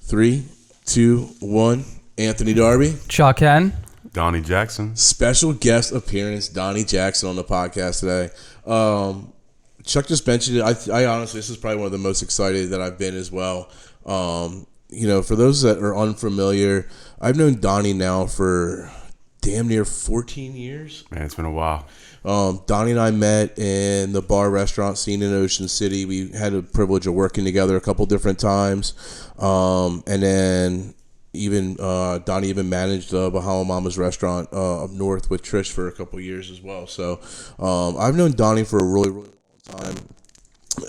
3, 2, 1. Anthony Darby. Chuck Hen. Donnie Jackson. Special guest appearance, Donnie Jackson on the podcast today. Chuck just mentioned it. I honestly, this is probably one of the most excited that I've been as well. For those that are unfamiliar, I've known Donnie now for damn near 14 years. Man, it's been a while. Donnie and I met in the bar restaurant scene in Ocean City. We had the privilege of working together a couple different times. And then Donnie even managed Bahama Mama's restaurant up north with Trish for a couple years as well. So I've known Donnie for a really, really long time.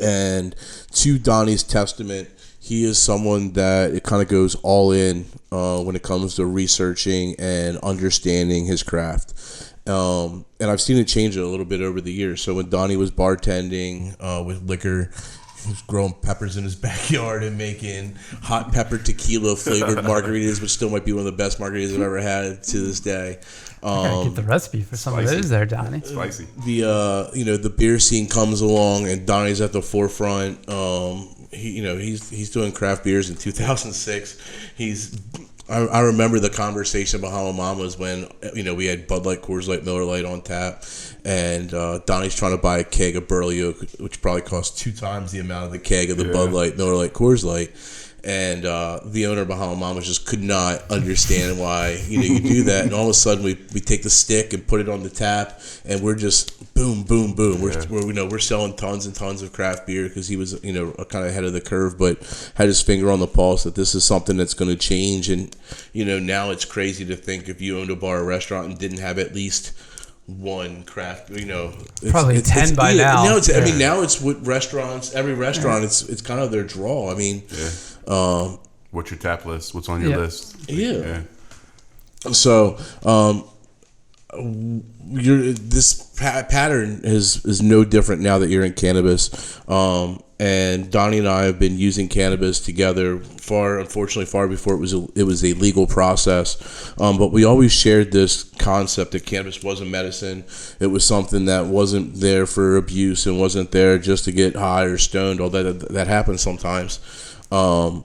And to Donnie's testament, he is someone that it kind of goes all in when it comes to researching and understanding his craft. And I've seen it change a little bit over the years. So when Donnie was bartending with liquor, he was growing peppers in his backyard and making hot pepper tequila flavored margaritas, which still might be one of the best margaritas I've ever had to this day. I gotta get the recipe for some of those there, Donnie. Spicy. The beer scene comes along and Donnie's at the forefront. He's doing craft beers in 2006. I remember the conversation about Bahama Mama's when we had Bud Light, Coors Light, Miller Lite on tap, and Donnie's trying to buy a keg of Burley Oak, which probably costs 2 times the amount of the keg of the Bud Light, Miller Lite, Coors Light. And the owner of Bahama Mama's just could not understand why you do that. And all of a sudden we take the stick and put it on the tap, and we're just boom, boom, boom. We're selling tons and tons of craft beer because he was kind of ahead of the curve, but had his finger on the pulse that this is something that's going to change. And now it's crazy to think if you owned a bar or restaurant and didn't have at least one craft, probably 10 by now. Now it's what restaurants. Every restaurant, it's kind of their draw. I mean. Yeah. What's your tap list? What's on your list? Yeah. So, this pattern is no different now that you're in cannabis. And Donnie and I have been using cannabis together unfortunately far before it was a legal process. But we always shared this concept that cannabis wasn't medicine. It was something that wasn't there for abuse and wasn't there just to get high or stoned. Although that happens sometimes. And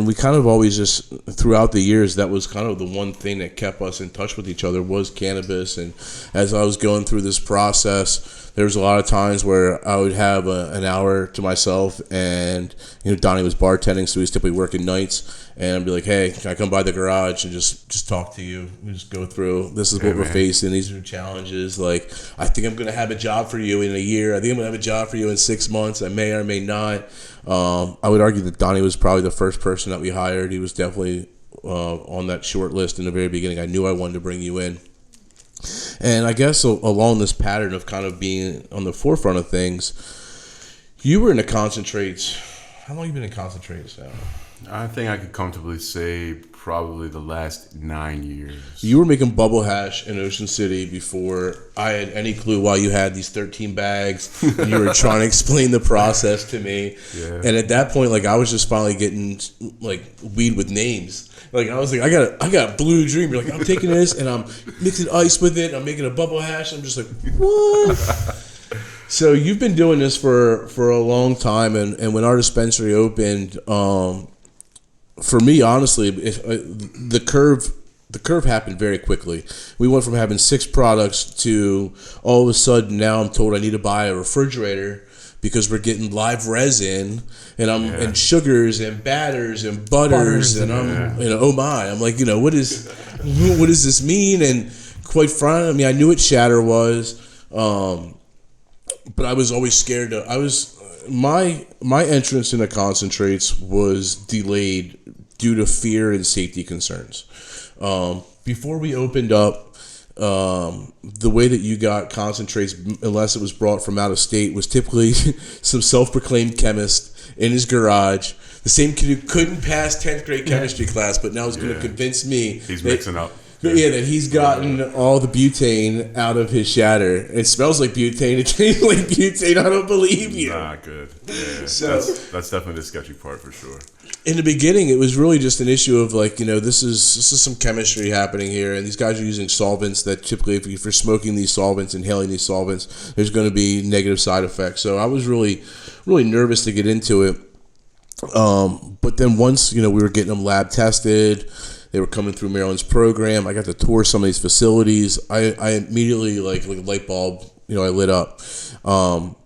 we kind of always just throughout the years, that was kind of the one thing that kept us in touch with each other was cannabis. And as I was going through this process, there was a lot of times where I would have an hour to myself, and Donnie was bartending, so he was typically working nights, and I'd be like, hey, can I come by the garage and just talk to you? We just go through, this is what we're facing, these are the challenges, like, I think I'm going to have a job for you in a year, I think I'm going to have a job for you in 6 months, I may or may not. I would argue that Donnie was probably the first person that we hired. He was definitely on that short list in the very beginning. I knew I wanted to bring you in. And I guess along this pattern of kind of being on the forefront of things, you were in the concentrates. How long have you been in concentrates now? I think I could comfortably say probably the last 9 years. You were making bubble hash in Ocean City before I had any clue why you had these 13 bags. And you were trying to explain the process to me. Yeah. And at that point, I was just finally getting weed with names. I was like, I got Blue Dream. You're like, I'm taking this and I'm mixing ice with it. I'm making a bubble hash. I'm just like, what? So you've been doing this for a long time. And when our dispensary opened, for me, honestly, the curve happened very quickly. We went from having 6 products to all of a sudden now I'm told I need to buy a refrigerator because we're getting live resin and sugars and batters and butters and I'm oh my, I'm like, what does this mean? And quite frankly, I knew what shatter was, but I was always scared my entrance into concentrates was delayed due to fear and safety concerns. Before we opened up, the way that you got concentrates, unless it was brought from out of state, was typically some self-proclaimed chemist in his garage, the same kid who couldn't pass 10th grade chemistry class, but now is going to convince me he's mixing up. That he's gotten all the butane out of his shatter. It smells like butane. It tastes like butane. I don't believe you. Not good. Yeah, so that's definitely the sketchy part for sure. In the beginning, it was really just an issue of this is some chemistry happening here, and these guys are using solvents that typically, if you're smoking these solvents, inhaling these solvents, there's going to be negative side effects. So I was really, really nervous to get into it. But then once, we were getting them lab tested, they were coming through Maryland's program. I got to tour some of these facilities. I immediately, like a light bulb, I lit up. I'm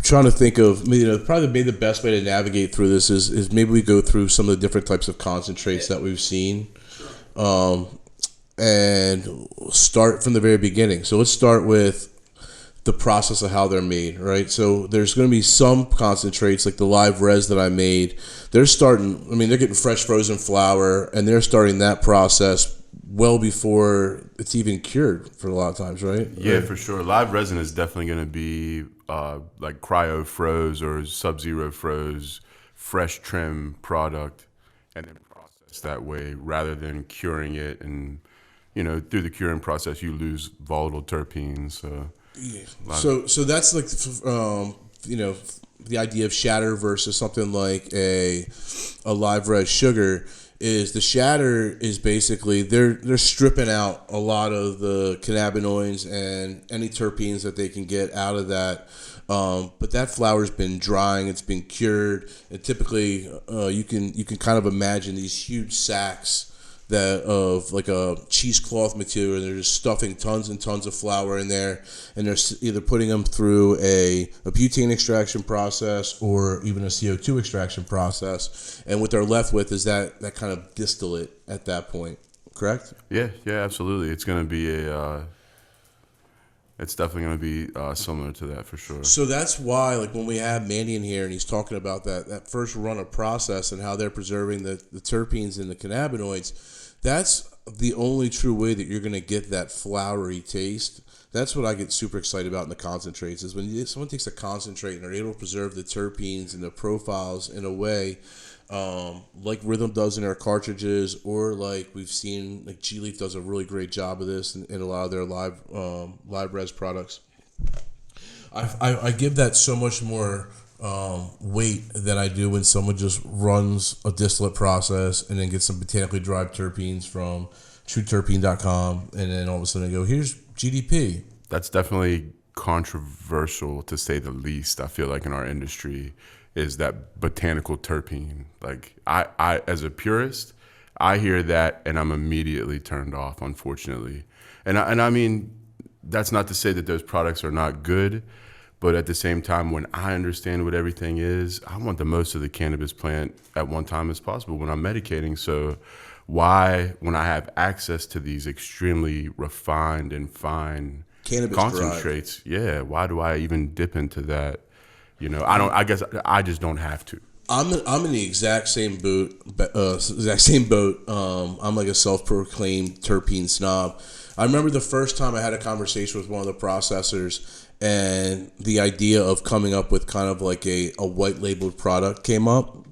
trying to think of, probably maybe the best way to navigate through this is maybe we go through some of the different types of concentrates that we've seen, and start from the very beginning. So let's start with the process of how they're made, right? So there's going to be some concentrates like the live res that I made. They're getting fresh frozen flower, and they're starting that process well before it's even cured for a lot of times, right? Yeah, for sure. Live resin is definitely going to be like cryo froze or sub-zero froze, fresh trim product, and then processed that way rather than curing it. And, through the curing process, you lose volatile terpenes. So. Yeah. So that's like, the idea of shatter versus something like a live res sugar is the shatter is basically they're stripping out a lot of the cannabinoids and any terpenes that they can get out of that. But that flower's been drying, it's been cured, and typically you can kind of imagine these huge sacks of like a cheesecloth material, and they're just stuffing tons and tons of flour in there, and they're either putting them through a butane extraction process or even a CO2 extraction process, and what they're left with is that kind of distillate at that point, correct? Yeah, absolutely. It's going to be it's definitely going to be similar to that for sure. So that's why, like, when we have Mandy in here and he's talking about that first run of process and how they're preserving the terpenes and the cannabinoids, that's the only true way that you're going to get that flowery taste. That's what I get super excited about in the concentrates, is when someone takes a concentrate and they're able to preserve the terpenes and the profiles in a way like Rhythm does in their cartridges, or like we've seen, like G Leaf does a really great job of this in a lot of their live res products. I give that so much more weight than I do when someone just runs a distillate process and then gets some botanically derived terpenes from TrueTerpene.com, and then all of a sudden they go, here's GDP. That's definitely controversial, to say the least. I feel like in our industry is that botanical terpene. Like I as a purist, I hear that and I'm immediately turned off, unfortunately. And I mean, that's not to say that those products are not good, but at the same time, when I understand what everything is, I want the most of the cannabis plant at one time as possible when I'm medicating. So why, when I have access to these extremely refined and fine cannabis concentrates, why do I even dip into that? I guess I just don't have to. I'm in the exact same boat. I'm like a self-proclaimed terpene snob. I remember the first time I had a conversation with one of the processors, and the idea of coming up with kind of like a white labeled product came up.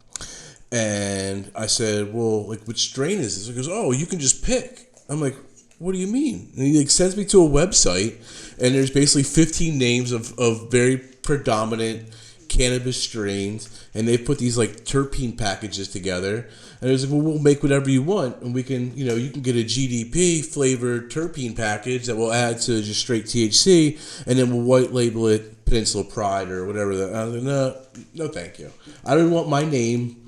And I said, well, like, which strain is this? He goes, oh, you can just pick. I'm like, what do you mean? And he like sends me to a website, and there's basically 15 names of very predominant cannabis strains, and they put these like terpene packages together, and it was like, well, we'll make whatever you want, and we can, you can get a GDP flavored terpene package that will add to just straight THC, and then we'll white label it Peninsula Pride or whatever. I was like, no, thank you. I don't want my name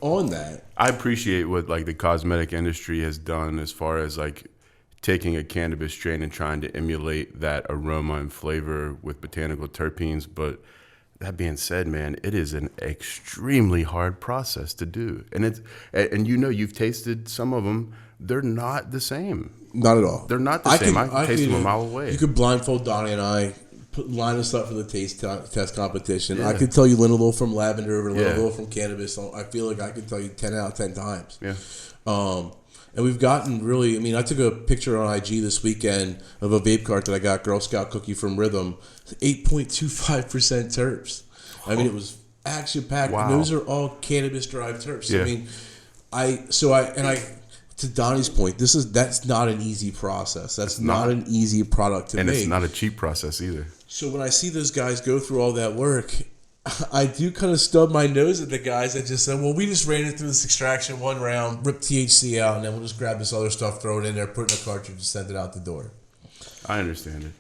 on that. I appreciate what like the cosmetic industry has done as far as like taking a cannabis strain and trying to emulate that aroma and flavor with botanical terpenes. But that being said, man, it is an extremely hard process to do. And you've tasted some of them. They're not the same. Not at all. They're not the same. I can taste them a mile away. You could blindfold Donnie and I, line us up for the taste test competition. Yeah. I could tell you Linalool from lavender over Linalool from cannabis. I feel like I could tell you 10 out of 10 times. Yeah. And we've gotten really, I took a picture on IG this weekend of a vape cart that I got, Girl Scout cookie from Rhythm, 8.25% terps. It was action-packed. Wow. And those are all cannabis-derived terps. Yeah. To Donnie's point, that's not an easy process. That's not an easy product to make. And it's not a cheap process either. So when I see those guys go through all that work, I do kind of stub my nose at the guys that just said, well, we just ran it through this extraction one round, rip THC out, and then we'll just grab this other stuff, throw it in there, put it in a cartridge, and send it out the door. I understand it.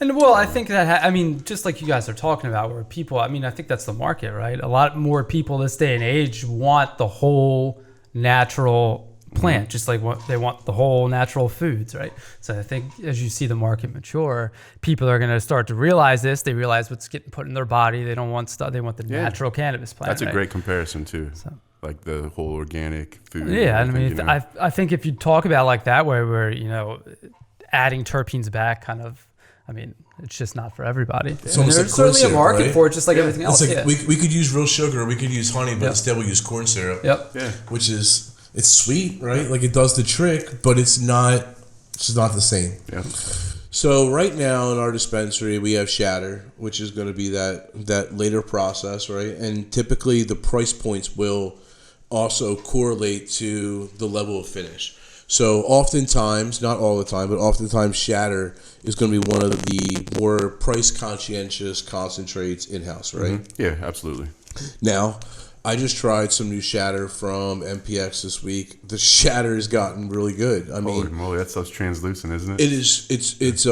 And well, I think that, I mean, just like you guys are talking about, where people, I mean, I think that's the market, right? A lot more people this day and age want the whole natural plant, just like what they want the whole natural foods, right? So I think as you see the market mature, people are going to start to realize this. They realize what's getting put in their body. They don't want stuff. They want the natural cannabis plant. That's a great comparison too. So, like the whole organic food. Yeah, I mean, I think if you talk about it like that, where adding terpenes back, kind of, I mean, it's just not for everybody. It's almost there's like corn certainly syrup, a market right? for it, just like everything else. It's like we could use real sugar, we could use honey, but instead we use corn syrup. Yep. Yeah. Which is, it's sweet, right? Like it does the trick, but it's not the same. Yeah. So right now in our dispensary we have shatter, which is going to be that later process, right? And typically the price points will also correlate to the level of finish. So oftentimes, not all the time, but oftentimes shatter is going to be one of the more price conscientious concentrates in-house, right? Mm-hmm. Yeah, absolutely. Now, I just tried some new shatter from MPX this week. The shatter has gotten really good. I mean, holy moly, that stuff's translucent, isn't it? it is. It's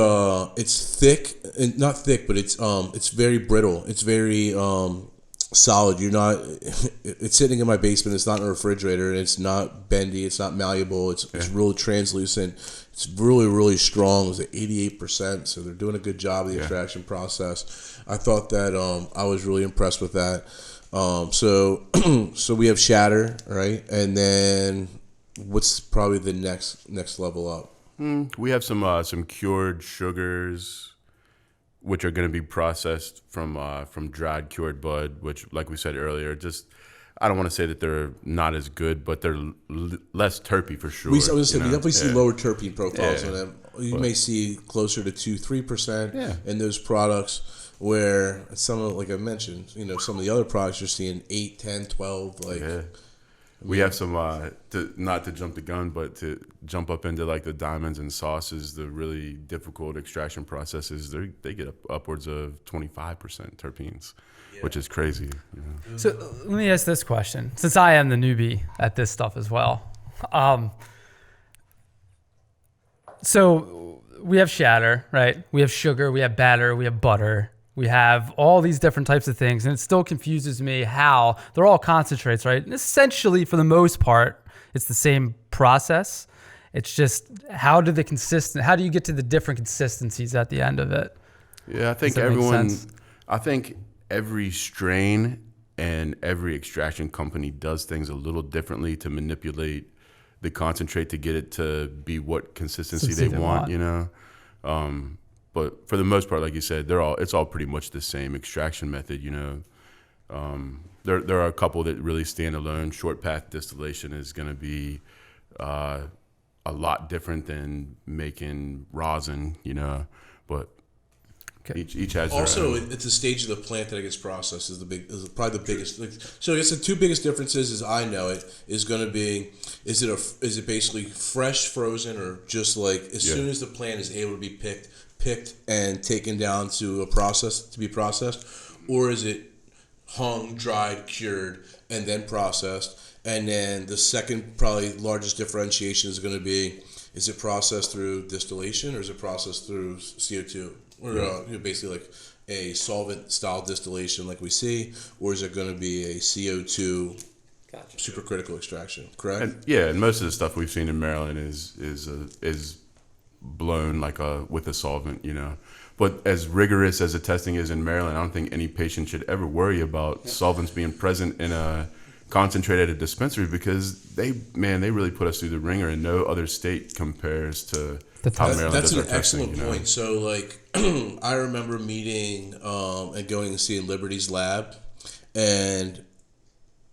thick, and not thick, but it's very brittle. It's very solid. You're not. It's sitting in my basement. It's not in a refrigerator. It's not bendy. It's not malleable. It's really translucent. It's really, really strong. It was at 88%. So they're doing a good job of the extraction process. I thought that I was really impressed with that. So we have shatter, right? And then what's probably the next level up? We have some cured sugars, which are going to be processed from dried cured bud, which, like we said earlier, just I don't want to say that they're not as good, but they're less terpy for sure. We definitely see lower terpene profiles on them. You may see closer to 2-3% in those products. Where some of, like I mentioned, some of the other products you're seeing 8, 10, 12. We have some not to jump the gun, but to jump up into like the diamonds and sauces, the really difficult extraction processes. They get upwards of 25% terpenes, which is crazy. So let me ask this question, since I am the newbie at this stuff as well. So we have shatter, right? We have sugar, we have batter, we have butter. We have all these different types of things, and it still confuses me how they're all concentrates, right? And essentially, for the most part, it's the same process. It's just how do you get to the different consistencies at the end of it? Yeah, I think every strain and every extraction company does things a little differently to manipulate the concentrate to get it to be what consistency they want. But for the most part, like you said, it's all pretty much the same extraction method. There are a couple that really stand alone. Short path distillation is going to be a lot different than making rosin. But each has also their own. it's the stage of the plant that it gets processed is probably the biggest. So I guess the two biggest differences, as I know it, is going to be is it basically fresh frozen or just like as soon as the plant is able to be picked and taken down to be processed, or is it hung, dried, cured, and then processed? And then the second probably largest differentiation is going to be, is it processed through distillation or is it processed through CO2? Or basically like a solvent style distillation like we see, or is it going to be a CO2 supercritical extraction, correct? And most of the stuff we've seen in Maryland is blown with a solvent, But as rigorous as the testing is in Maryland, I don't think any patient should ever worry about solvents being present in a concentrate at a dispensary, because they really put us through the ringer, and no other state compares to how Maryland that's does an our excellent testing, point. So like I remember meeting and going and seeing Liberty's lab, and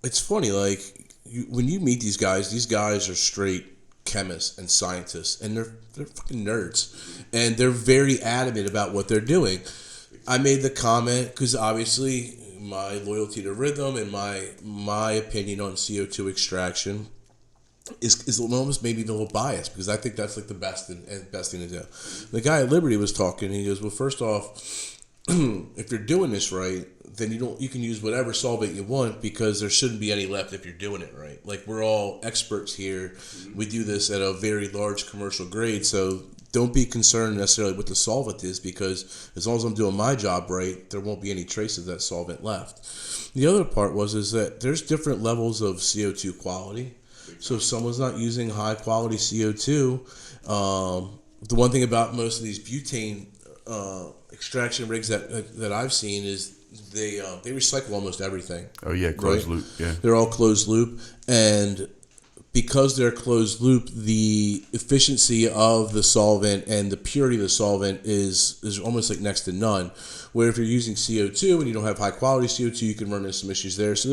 it's funny, like when you meet these guys are straight chemists and scientists, and they're fucking nerds, and they're very adamant about what they're doing. I made the comment because obviously my loyalty to Rhythm and my opinion on CO2 extraction is almost maybe a little biased, because I think that's like the best thing to do. The guy at Liberty was talking, and he goes, well, first off, if you're doing this right, then you can use whatever solvent you want, because there shouldn't be any left if you're doing it right. Like, we're all experts here. We do this at a very large commercial grade, so don't be concerned necessarily what the solvent is, because as long as I'm doing my job right, there won't be any trace of that solvent left. The other part is that there's different levels of CO2 quality. So if someone's not using high quality CO2, the one thing about most of these butane extraction rigs that I've seen is they recycle almost everything. Oh yeah, closed loop. Yeah, they're all closed loop, and because they're closed loop, the efficiency of the solvent and the purity of the solvent is almost like next to none. Where if you're using CO2 and you don't have high quality CO2, you can run into some issues there. So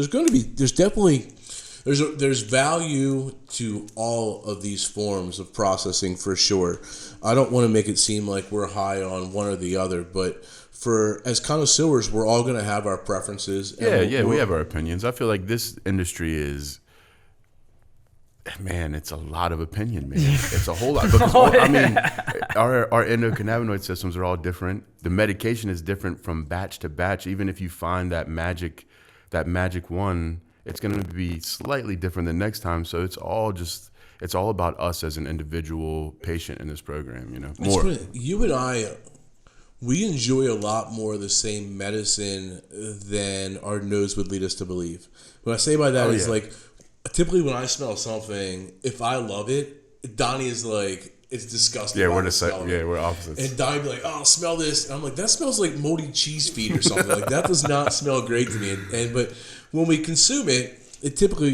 there's value to all of these forms of processing for sure. I don't want to make it seem like we're high on one or the other, but as connoisseurs, we're all going to have our preferences. We have our opinions. I feel like this industry is, man, it's a lot of opinion, man. It's a whole lot. Because our endocannabinoid systems are all different. The medication is different from batch to batch. Even if you find that magic one, it's going to be slightly different the next time. So it's all about us as an individual patient in this program, you know. You and I, we enjoy a lot more of the same medicine than our nose would lead us to believe. What I say by that is like, typically when I smell something, if I love it, Donnie is like, it's disgusting. Yeah, we're opposites. And Donnie be like, oh, smell this. And I'm like, that smells like moldy cheese feet or something. Like, that does not smell great to me. But when we consume it, it typically,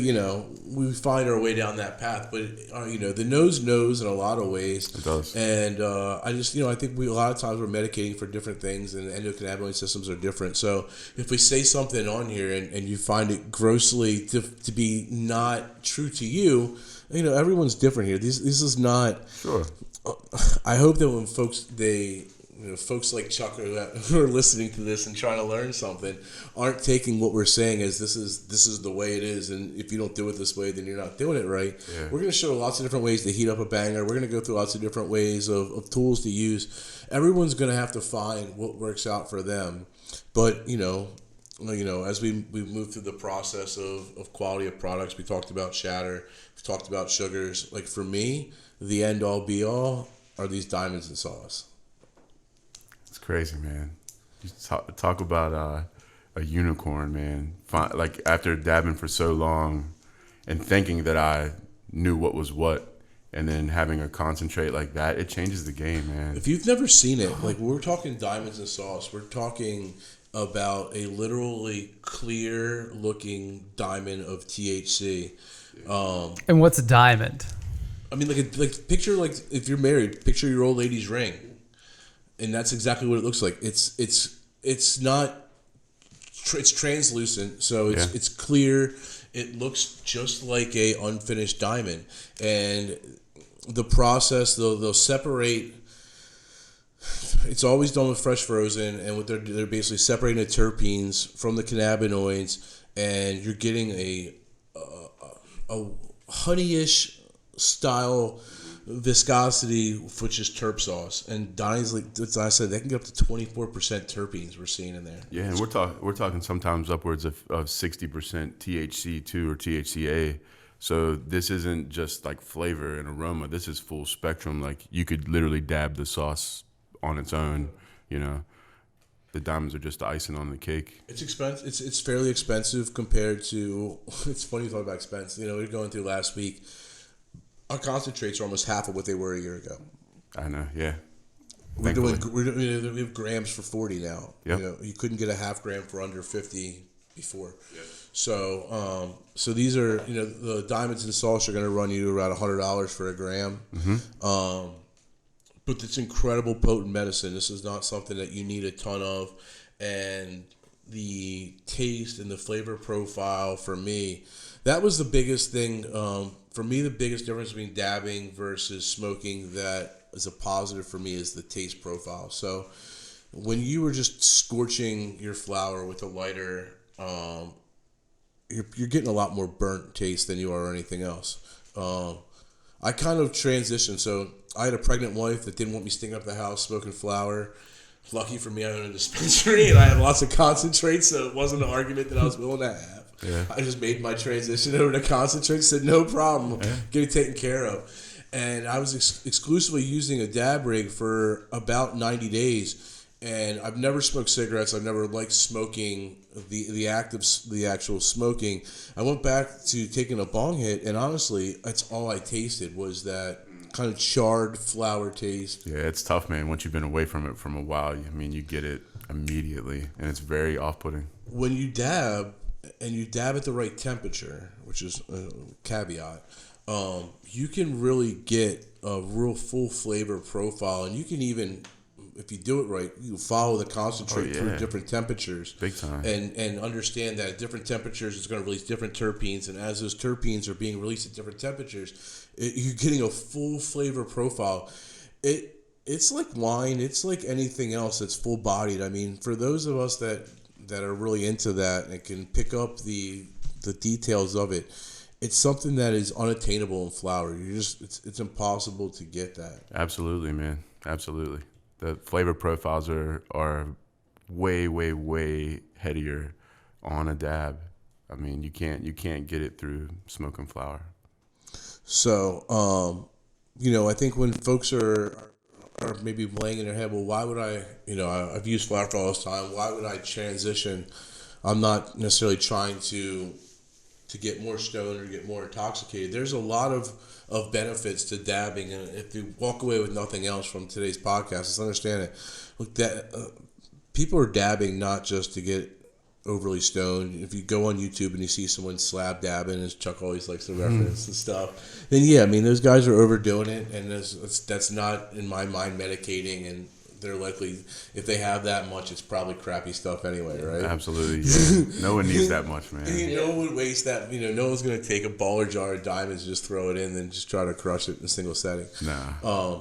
we find our way down that path. But, the nose knows in a lot of ways. It does. And I think a lot of times we're medicating for different things, and endocannabinoid systems are different. So if we say something on here and you find it grossly to be not true to you, everyone's different here. This is not. Sure. I hope that when folks like Chuck who are listening to this and trying to learn something aren't taking what we're saying as this is the way it is, and if you don't do it this way, then you're not doing it right. Yeah. We're going to show lots of different ways to heat up a banger. We're going to go through lots of different ways of tools to use. Everyone's going to have to find what works out for them. But as we move through the process of quality of products, we talked about shatter, we talked about sugars. Like for me, the end all be all are these diamonds in sauce. It's crazy, man. You talk about a unicorn, man. Like after dabbing for so long and thinking that I knew what was what, and then having a concentrate like that, it changes the game, man. If you've never seen it, like we're talking diamonds in sauce, we're talking about a literally clear looking diamond of THC. And what's a diamond? I mean, like picture, like if you're married, picture your old lady's ring, and that's exactly what it looks like. It's not. It's translucent, so it's clear. It looks just like a unfinished diamond, and the process they'll separate. It's always done with fresh frozen, and what they're basically separating the terpenes from the cannabinoids, and you're getting a honeyish style viscosity, which is terp sauce. And Donnie's like, as I said, they can get up to 24% terpenes we're seeing in there. Yeah, and we're talking sometimes upwards of 60% THC2 or THCA. So this isn't just like flavor and aroma. This is full spectrum. Like you could literally dab the sauce on its own. The diamonds are just the icing on the cake. It's expensive. It's fairly expensive compared to. It's funny you talk about expense. We were going through last week. Our concentrates are almost half of what they were a year ago. I know. Yeah. We have grams for 40 now. Yep. You couldn't get a half gram for under 50 before. Yep. So these are the diamonds in sauce are going to run you around $100 for a gram. Mm-hmm. But it's incredible potent medicine. This is not something that you need a ton of, and the taste and the flavor profile for me, that was the biggest thing. For me, the biggest difference between dabbing versus smoking that is a positive for me is the taste profile. So when you were just scorching your flower with a lighter, you're getting a lot more burnt taste than you are anything else. I kind of transitioned. So I had a pregnant wife that didn't want me stinking up the house smoking flower. Lucky for me, I own a dispensary and I had lots of concentrates, so it wasn't an argument that I was willing to have. Yeah. I just made my transition over to concentrates, said no problem, get it taken care of. and I was exclusively using a dab rig for about 90 days. And I've never smoked cigarettes. I've never liked smoking the actual smoking. I went back to taking a bong hit, and honestly, that's all I tasted was that kind of charred flower taste. Yeah, it's tough, man. Once you've been away from it from a while, I mean, you get it immediately, and it's very off-putting. When you dab, and you dab at the right temperature, which is a caveat, you can really get a real full flavor profile, and you can even, if you do it right, you follow the concentrate through different temperatures. Big time. And understand that at different temperatures, it's going to release different terpenes. And as those terpenes are being released at different temperatures, you're getting a full flavor profile. It's like wine. It's like anything else that's full-bodied. I mean, for those of us that are really into that and can pick up the details of it, it's something that is unattainable in flower. It's impossible to get that. Absolutely, man. Absolutely. The flavor profiles are way, way, way headier on a dab. I mean, you can't get it through smoking flower. So, I think when folks are maybe laying in their head, well, why would I? I've used flower for all this time. Why would I transition? I'm not necessarily trying to get more stoned or get more intoxicated. There's a lot of benefits to dabbing, and if you walk away with nothing else from today's podcast, just understand it. Look, that people are dabbing not just to get overly stoned. If you go on YouTube and you see someone slab dabbing, as Chuck always likes to reference and stuff, then yeah, I mean those guys are overdoing it, and that's not in my mind medicating, and they're likely, if they have that much, it's probably crappy stuff anyway, right? Absolutely, yeah. No one needs that much, man. No one would waste that. No one's going to take a baller jar of diamonds and just throw it in and just try to crush it in a single setting. Nah.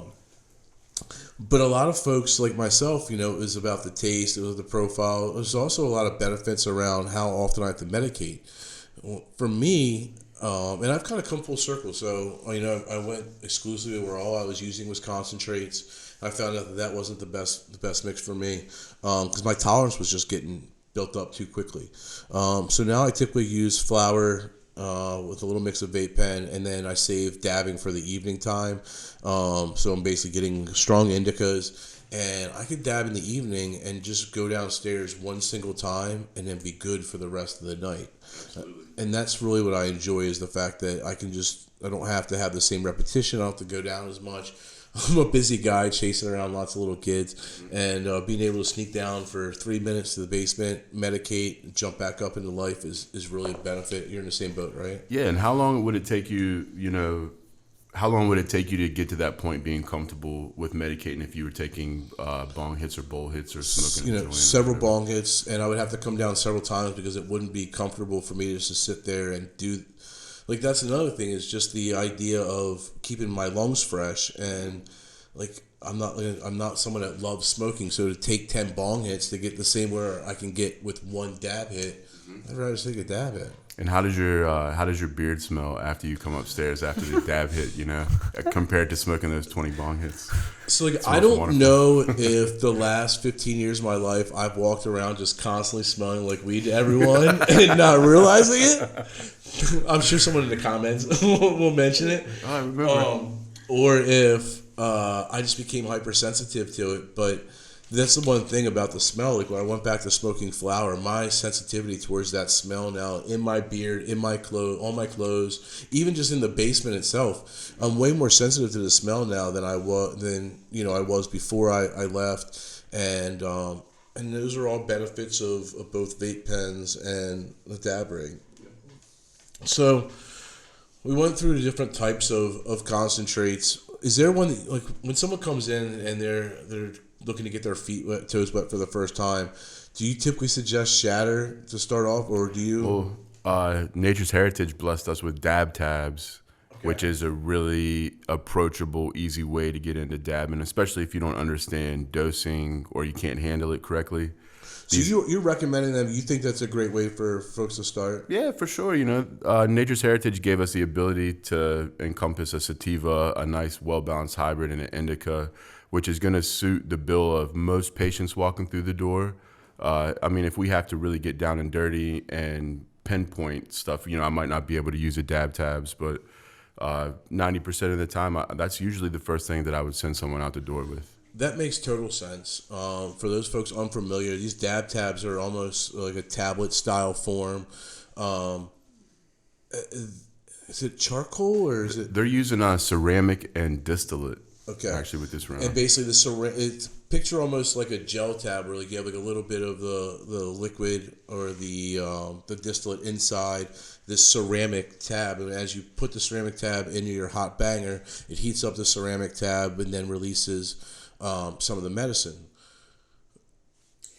But a lot of folks like myself, it was about the taste, it was the profile. There's also a lot of benefits around how often I have to medicate. For me, and I've kind of come full circle. So, I went exclusively where all I was using was concentrates. I found out that wasn't the best mix for me because my tolerance was just getting built up too quickly. So now I typically use flower with a little mix of vape pen, and then I save dabbing for the evening time. So I'm basically getting strong indicas, and I could dab in the evening and just go downstairs one single time and then be good for the rest of the night. And that's really what I enjoy, is the fact that I don't have to have the same repetition. I don't have to go down as much. I'm a busy guy chasing around lots of little kids, and being able to sneak down for 3 minutes to the basement, medicate, jump back up into life is really a benefit. You're in the same boat, right? Yeah, and how long would it take you, how long would it take you to get to that point being comfortable with medicating if you were taking bong hits or bowl hits or smoking a joint? Several bong hits, and I would have to come down several times because it wouldn't be comfortable for me just to sit there and do. Like, that's another thing, is just the idea of keeping my lungs fresh, and I'm not someone that loves smoking, so to take 10 bong hits to get the same where I can get with one dab hit, I'd rather just take a dab hit. And how does your beard smell after you come upstairs after the dab hit, compared to smoking those 20 bong hits? So I don't know if the last 15 years of my life I've walked around just constantly smelling like weed to everyone and not realizing it. I'm sure someone in the comments will mention it. I remember. Or if I just became hypersensitive to it. But that's the one thing about the smell. Like, when I went back to smoking flower, my sensitivity towards that smell now, in my beard, in my clothes, on my clothes, even just in the basement itself, I'm way more sensitive to the smell now than I was before I left. And those are all benefits of both vape pens and the dab rig. So we went through the different types of concentrates. Is there one that, like, when someone comes in and they're looking to get their toes wet for the first time, do you typically suggest shatter to start off, or do you? Well, Nature's Heritage blessed us with dab tabs, which is a really approachable, easy way to get into dabbing, especially if you don't understand dosing or you can't handle it correctly. So you're recommending them? You think that's a great way for folks to start? Yeah, for sure. Nature's Heritage gave us the ability to encompass a sativa, a nice, well-balanced hybrid, and an indica, which is going to suit the bill of most patients walking through the door. If we have to really get down and dirty and pinpoint stuff, I might not be able to use a dab tabs, but 90% of the time, that's usually the first thing that I would send someone out the door with. That makes total sense. For those folks unfamiliar, these dab tabs are almost like a tablet style form. Is it charcoal or is it? They're using ceramic and distillate. Okay. Actually, with this round. And basically, it's picture almost like a gel tab, where like you have like a little bit of the liquid or the distillate inside this ceramic tab, and as you put the ceramic tab into your hot banger, it heats up the ceramic tab and then releases some of the medicine.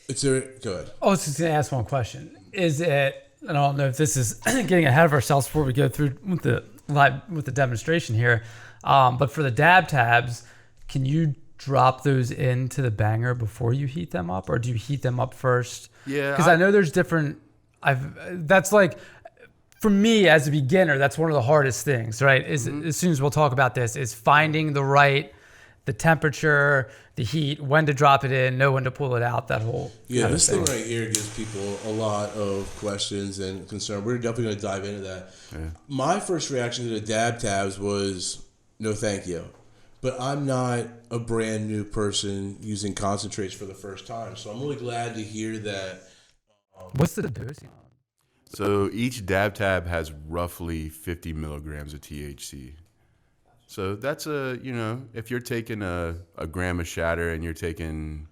Go ahead. I was just going to ask one question. Is it? I don't know if this is getting ahead of ourselves before we go through with the demonstration here, but for the dab tabs, can you drop those into the banger before you heat them up, or do you heat them up first? Yeah, because I know there's different. That's like, for me as a beginner, that's one of the hardest things, right? As soon as we'll talk about this, is finding the temperature, the heat, when to drop it in, know when to pull it out, that whole this thing right here gives people a lot of questions and concern. We're definitely going to dive into that. Yeah. My first reaction to the dab tabs was, no thank you. But I'm not a brand new person using concentrates for the first time. So I'm really glad to hear that. What's the dosing? So each dab tab has roughly 50 milligrams of THC. So that's if you're taking a gram of shatter and you're taking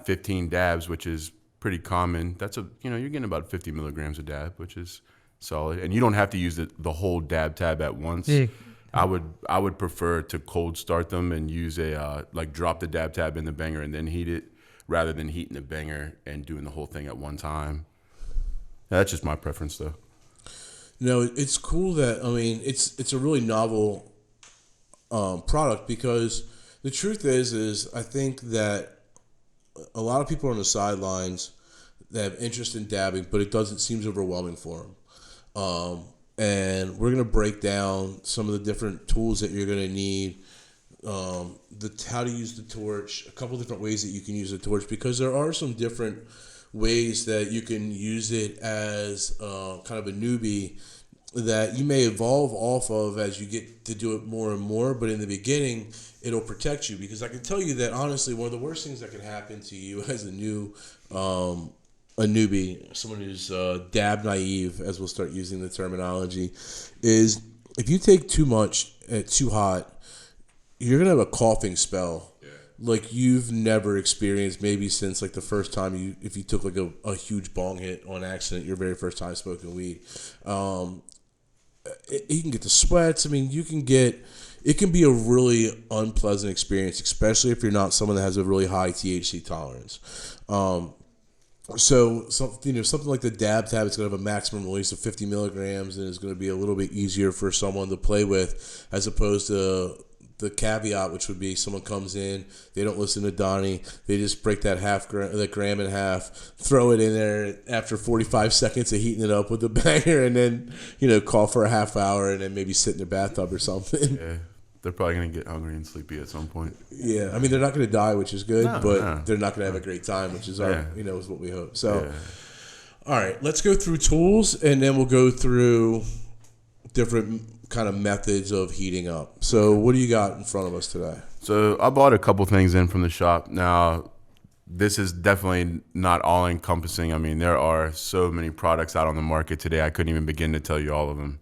15 dabs, which is pretty common, you're getting about 50 milligrams of dab, which is solid. And you don't have to use the whole dab tab at once. Yeah. I would prefer to cold start them and use drop the dab tab in the banger and then heat it, rather than heating the banger and doing the whole thing at one time. That's just my preference, though. No, it's cool that, it's a really novel product, because the truth is I think that a lot of people are on the sidelines that have interest in dabbing, but it seems overwhelming for them. And we're going to break down some of the different tools that you're going to need, how to use the torch, a couple different ways that you can use the torch, because there are some different ways that you can use it as kind of a newbie that you may evolve off of as you get to do it more and more, but in the beginning, it'll protect you. Because I can tell you that, honestly, one of the worst things that can happen to you as a newbie, someone who's dab naive, as we'll start using the terminology, is if you take too much too hot, you're going to have a coughing spell. Yeah. Like you've never experienced, maybe since like the first time if you took like a huge bong hit on accident, your very first time smoking weed. You can get the sweats. It can be a really unpleasant experience, especially if you're not someone that has a really high THC tolerance. So something like the dab tab, it's going to have a maximum release of 50 milligrams, and it's going to be a little bit easier for someone to play with, as opposed to the caveat, which would be someone comes in, they don't listen to Donnie, they just break that gram in half, throw it in there after 45 seconds of heating it up with a banger, and then call for a half hour and then maybe sit in the bathtub or something. Yeah, they're probably gonna get hungry and sleepy at some point. Yeah, they're not gonna die, which is good, but they're not gonna have a great time, which is is what we hope. So, all right, let's go through tools, and then we'll go through different kind of methods of heating up. So what do you got in front of us today? So I bought a couple things in from the shop. Now, this is definitely not all encompassing. There are so many products out on the market today, I couldn't even begin to tell you all of them.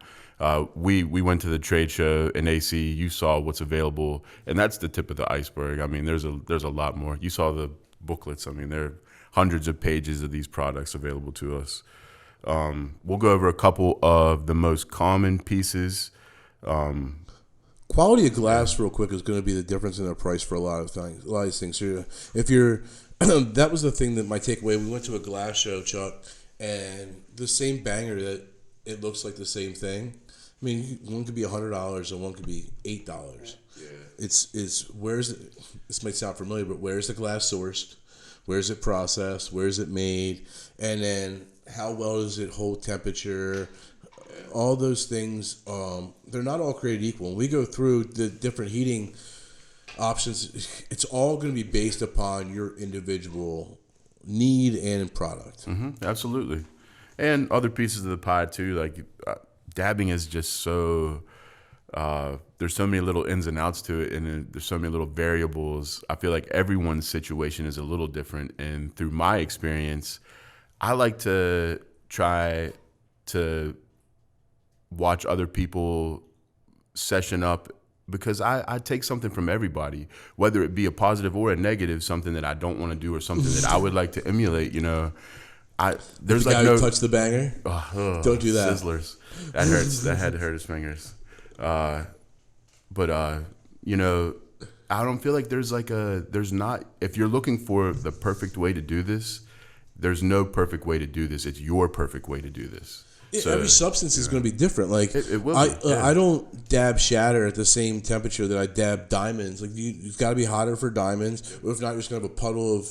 We went to the trade show in AC. You saw what's available, and that's the tip of the iceberg. There's a lot more. You saw the booklets. There are hundreds of pages of these products available to us. We'll go over a couple of the most common pieces. Quality of glass, real quick, is going to be the difference in their price for a lot of these things. So if you're, that was the thing that my takeaway. We went to a glass show, Chuck, and the same banger that it looks like the same thing. One could be $100 and one could be $8. Yeah. It's where's it? This might sound familiar, but where's the glass sourced? Where's it processed? Where's it made? And then how well does it hold temperature? All those things, they're not all created equal. When we go through the different heating options, it's all going to be based upon your individual need and product. Mm-hmm, absolutely. And other pieces of the pie, too. Like, dabbing is just so there's so many little ins and outs to it, and there's so many little variables. I feel like everyone's situation is a little different, and through my experience, I like to try to watch other people session up, because I take something from everybody, whether it be a positive or a negative, something that I don't want to do or something that I would like to emulate. There's the like guy no who touched the banger. Don't do that. Sizzlers. That hurts. That had to hurt his fingers. But I don't feel like there's not, if you're looking for the perfect way to do this, there's no perfect way to do this. It's your perfect way to do this. So, every substance is going to be different. Like it will be, I don't dab shatter at the same temperature that I dab diamonds. Like you've got to be hotter for diamonds, or if not, you're just going to have a puddle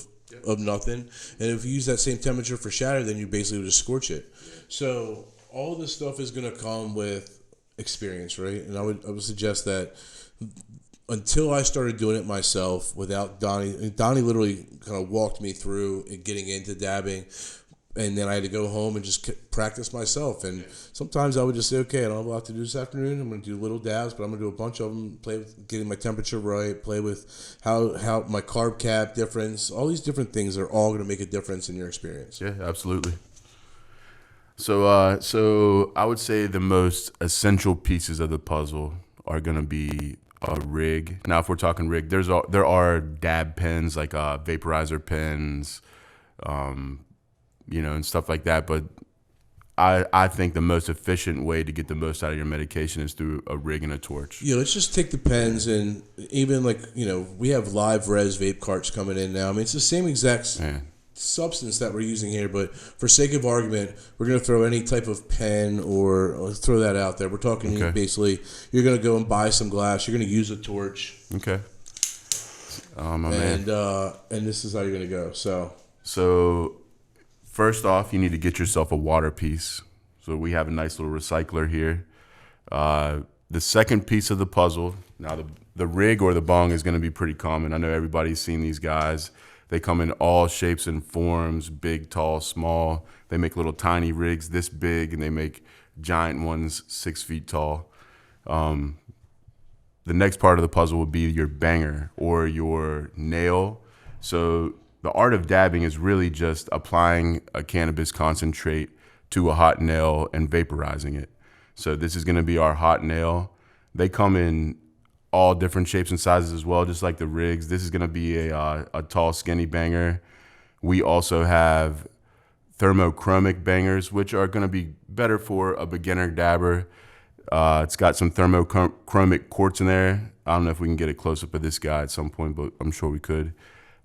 of nothing. And if you use that same temperature for shatter, then you basically just scorch it. So all this stuff is going to come with experience, right? And I would suggest that until I started doing it myself without Donnie literally kind of walked me through and getting into dabbing. And then I had to go home and just practice myself. And sometimes I would just say, okay, I don't have a lot to do this afternoon. I'm going to do little dabs, but I'm going to do a bunch of them, play with getting my temperature right, play with how my carb cap difference. All these different things are all going to make a difference in your experience. Yeah, absolutely. So I would say the most essential pieces of the puzzle are going to be a rig. Now, if we're talking rig, there are dab pens, like vaporizer pens, and stuff like that. But I think the most efficient way to get the most out of your medication is through a rig and a torch. Yeah, let's just take the pens, and even we have live res vape carts coming in now. I mean, it's the same exact substance that we're using here, but for sake of argument, we're going to throw any type of pen or throw that out there. We're talking basically, you're going to go and buy some glass. You're going to use a torch. Okay. And this is how you're going to go. So first off, you need to get yourself a water piece. So we have a nice little recycler here. The second piece of the puzzle, now the rig or the bong is going to be pretty common. I know everybody's seen these guys. They come in all shapes and forms, big, tall, small. They make little tiny rigs this big, and they make giant ones 6 feet tall. The next part of the puzzle would be your banger or your nail. So the art of dabbing is really just applying a cannabis concentrate to a hot nail and vaporizing it. So this is going to be our hot nail. They come in all different shapes and sizes as well, just like the rigs. This is going to be a tall, skinny banger. We also have thermochromic bangers, which are going to be better for a beginner dabber. It's got some thermochromic quartz in there. I don't know if we can get a close-up of this guy at some point, but I'm sure we could.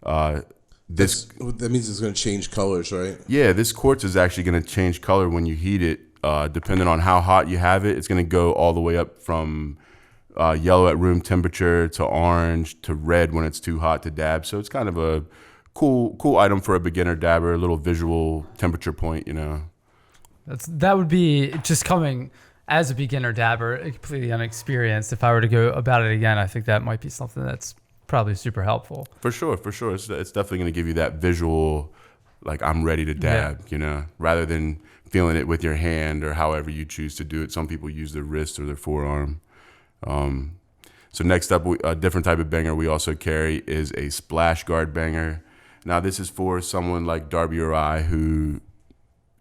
That means it's going to change colors, right? Yeah, this quartz is actually going to change color when you heat it. Depending on how hot you have it, it's going to go all the way up from yellow at room temperature to orange to red when it's too hot to dab. So it's kind of a cool item for a beginner dabber, a little visual temperature point, That would be just coming as a beginner dabber, completely unexperienced. If I were to go about it again, I think that might be something that's probably super helpful. For sure. It's definitely going to give you that visual, like I'm ready to dab, rather than feeling it with your hand or however you choose to do it. Some people use their wrist or their forearm. So next up, a different type of banger we also carry is a splash guard banger. Now this is for someone like Darby or I who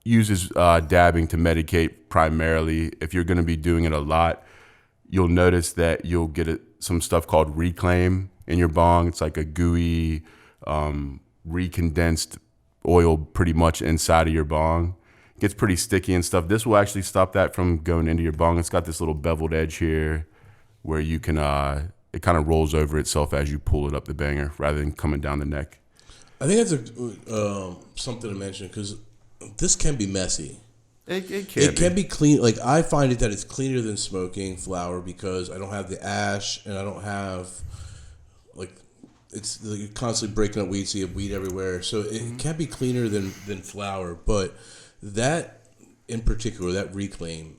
uses dabbing to medicate primarily. If you're going to be doing it a lot, you'll notice that you'll get some stuff called reclaim in your bong. It's like a gooey, recondensed oil pretty much inside of your bong. It gets pretty sticky and stuff. This will actually stop that from going into your bong. It's got this little beveled edge here where you can, it kind of rolls over itself as you pull it up the banger rather than coming down the neck. I think that's something to mention because this can be messy. It can be clean. Like I find it that it's cleaner than smoking flower because I don't have the ash and I don't have it's you're constantly breaking up weed, so you have weed everywhere. So it can be cleaner than flower, but that in particular, that reclaim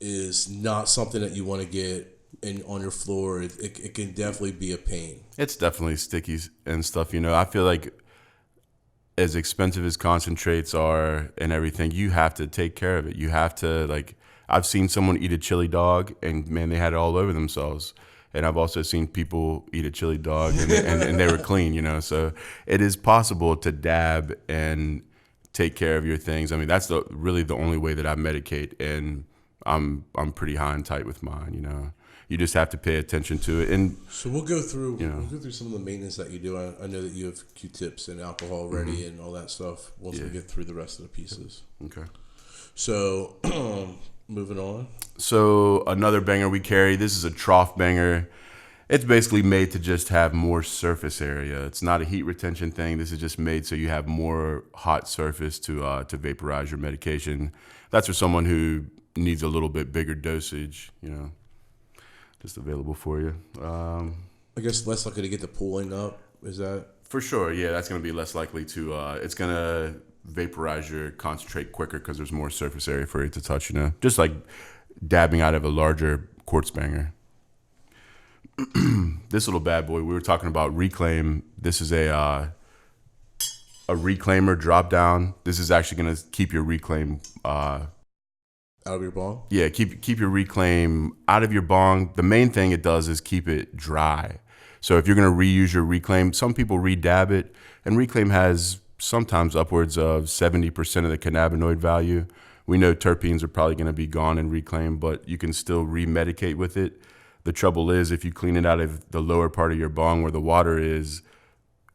is not something that you want to get on your floor. It can definitely be a pain. It's definitely sticky and stuff. I feel like as expensive as concentrates are and everything, you have to take care of it. You have to I've seen someone eat a chili dog, and man, they had it all over themselves. And I've also seen people eat a chili dog, and they were clean, you know. So it is possible to dab and take care of your things. I mean, that's really the only way that I medicate, and I'm pretty high and tight with mine, you know. You just have to pay attention to it. And so we'll go through some of the maintenance that you do. I know that you have Q-tips and alcohol ready and all that stuff once we get through the rest of the pieces. Okay. So moving on. So another banger we carry, this is a trough banger. It's basically made to just have more surface area. It's not a heat retention thing. This is just made so you have more hot surface to vaporize your medication. That's for someone who needs a little bit bigger dosage, you know. Just available for you. I guess less likely to get the pooling up. Is that? For sure, yeah. That's going to be less likely to. It's going to vaporize your concentrate quicker because there's more surface area for it to touch. You know, just like dabbing out of a larger quartz banger. This little bad boy. We were talking about reclaim. This is a reclaimer drop down. This is actually going to keep your reclaim. Out of your bong? Yeah, keep your reclaim out of your bong. The main thing it does is keep it dry. So if you're going to reuse your reclaim, some people re-dab it, and reclaim has sometimes upwards of 70% of the cannabinoid value. We know terpenes are probably going to be gone in reclaim, but you can still re-medicate with it. The trouble is if you clean it out of the lower part of your bong where the water is,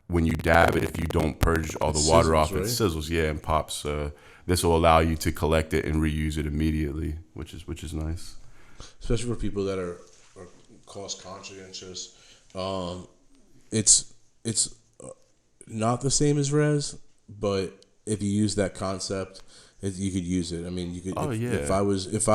when you dab it, if you don't purge all the water off, right? It sizzles, yeah, and pops. This will allow you to collect it and reuse it immediately, which is nice. Especially for people that are cost conscientious. It's not the same as res, but if you use that concept, you could use it. I mean, you could. If I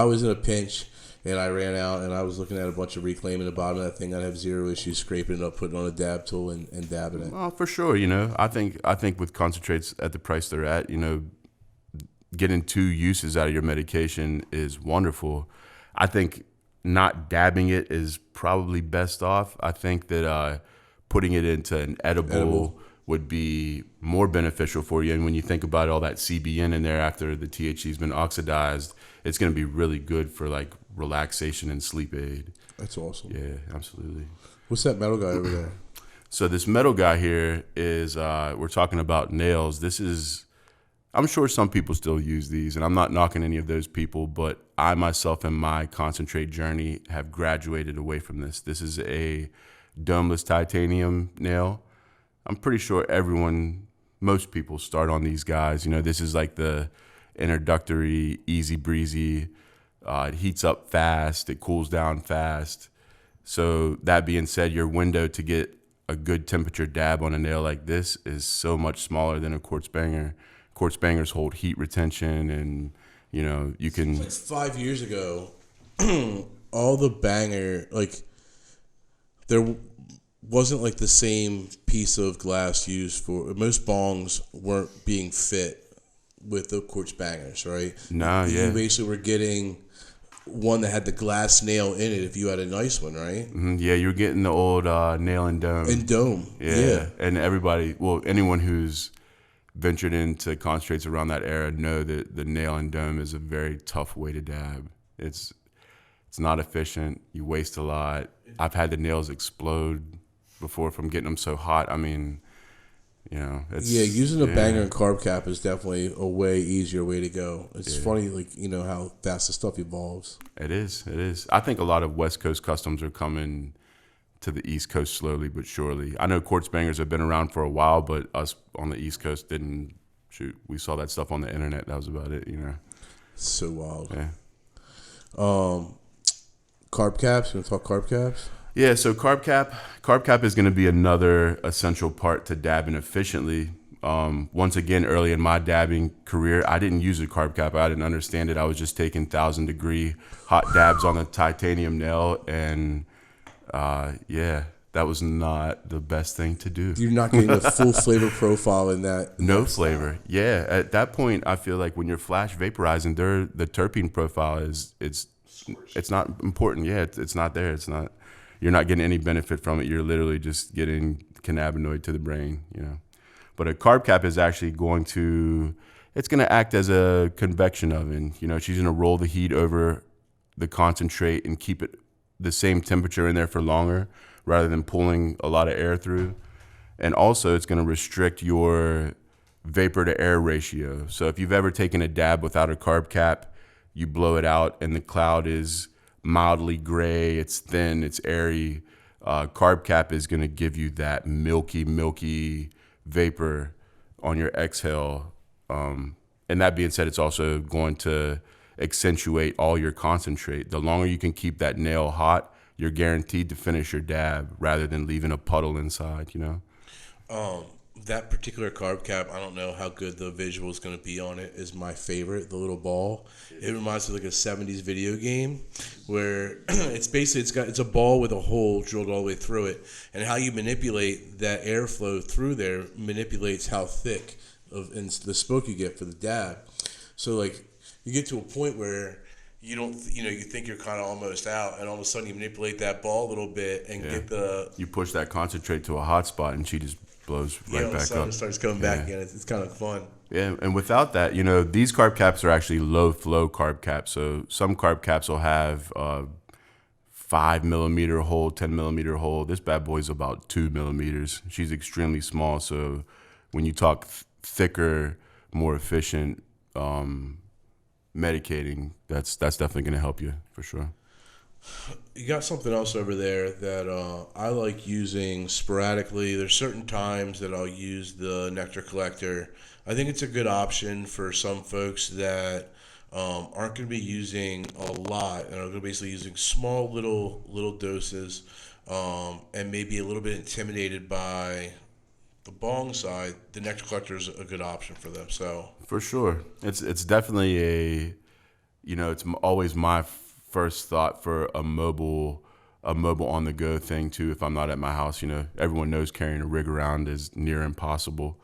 was in a pinch and I ran out and I was looking at a bunch of reclaim in the bottom of that thing, I'd have zero issues scraping it up, putting on a dab tool, and dabbing it. Oh, for sure. You know, I think with concentrates at the price they're at, you know, getting 2 uses out of your medication is wonderful. I think not dabbing it is probably best off. I think that putting it into an edible would be more beneficial for you. And when you think about all that CBN in there after the THC's been oxidized, it's going to be really good for like relaxation and sleep aid. That's awesome. Yeah, absolutely. What's that metal guy over there? So this metal guy here is, we're talking about nails. This is, I'm sure some people still use these, and I'm not knocking any of those people, but I myself in my concentrate journey have graduated away from this. This is a domeless titanium nail. I'm pretty sure most people start on these guys. You know, this is like the introductory, easy breezy. It heats up fast. It cools down fast. So that being said, your window to get a good temperature dab on a nail like this is so much smaller than a quartz banger. Quartz bangers hold heat retention, and you know you can. Like 5 years ago, all the banger there wasn't like the same piece of glass used for most bongs weren't being fit with the quartz bangers, right? No, yeah. You basically were getting one that had the glass nail in it if you had a nice one, right? Mm-hmm. Yeah, you're getting the old nail and dome. And dome. Yeah. And anyone who's ventured into concentrates around that era know that the nail and dome is a very tough way to dab. It's not efficient. You waste a lot. I've had the nails explode before from getting them so hot. I mean, you know, using a banger and carb cap is definitely a way easier way to go. It's funny, like, you know, how fast the stuff evolves. It is. I think a lot of West Coast customs are coming to the East Coast slowly but surely. I know quartz bangers have been around for a while, but us on the East Coast didn't. Shoot, we saw that stuff on the internet. That was about it, you know. So wild. Yeah. Carb caps. You want to talk carb caps? Yeah. So carb cap is going to be another essential part to dabbing efficiently. Once again, early in my dabbing career, I didn't use a carb cap. I didn't understand it. I was just taking 1,000-degree hot dabs on a titanium nail, and that was not the best thing to do. You're not getting the full flavor profile in that. No flavor. Yeah. At that point, I feel like when you're flash vaporizing, the terpene profile it's not important. Yeah, it's not there. It's not. You're not getting any benefit from it. You're literally just getting cannabinoid to the brain. You know. But a carb cap is actually it's going to act as a convection oven. You know, she's going to roll the heat over the concentrate and keep it the same temperature in there for longer rather than pulling a lot of air through. And also it's going to restrict your vapor to air ratio. So if you've ever taken a dab without a carb cap, you blow it out and the cloud is mildly gray, it's thin, it's airy. Carb cap is going to give you that milky vapor on your exhale. And that being said, it's also going to accentuate all your concentrate. The longer you can keep that nail hot, you're guaranteed to finish your dab rather than leaving a puddle inside, you know? That particular carb cap, I don't know how good the visual is going to be on it, is my favorite, the little ball. It reminds me of like a 70s video game where it's a ball with a hole drilled all the way through it. And how you manipulate that airflow through there manipulates how thick and the smoke you get for the dab. So like you get to a point where you think you're kind of almost out, and all of a sudden you manipulate that ball a little bit and you push that concentrate to a hot spot and she just blows right back up. It starts coming back again. It's kind of fun. Yeah, and without that, these carb caps are actually low flow carb caps. So some carb caps will have 5 millimeter hole, 10 millimeter hole. This bad boy's about 2 millimeters. She's extremely small. So when you talk thicker, more efficient medicating, that's definitely going to help you for sure. You got something else over there that I like using sporadically. There's certain times that I'll use the nectar collector. I think it's a good option for some folks that aren't going to be using a lot and are going to be basically using small little doses and maybe a little bit intimidated by the bong side. The nectar collector is a good option for them. So for sure, it's definitely it's always my first thought for a mobile on the go thing too. If I'm not at my house, everyone knows carrying a rig around is near impossible.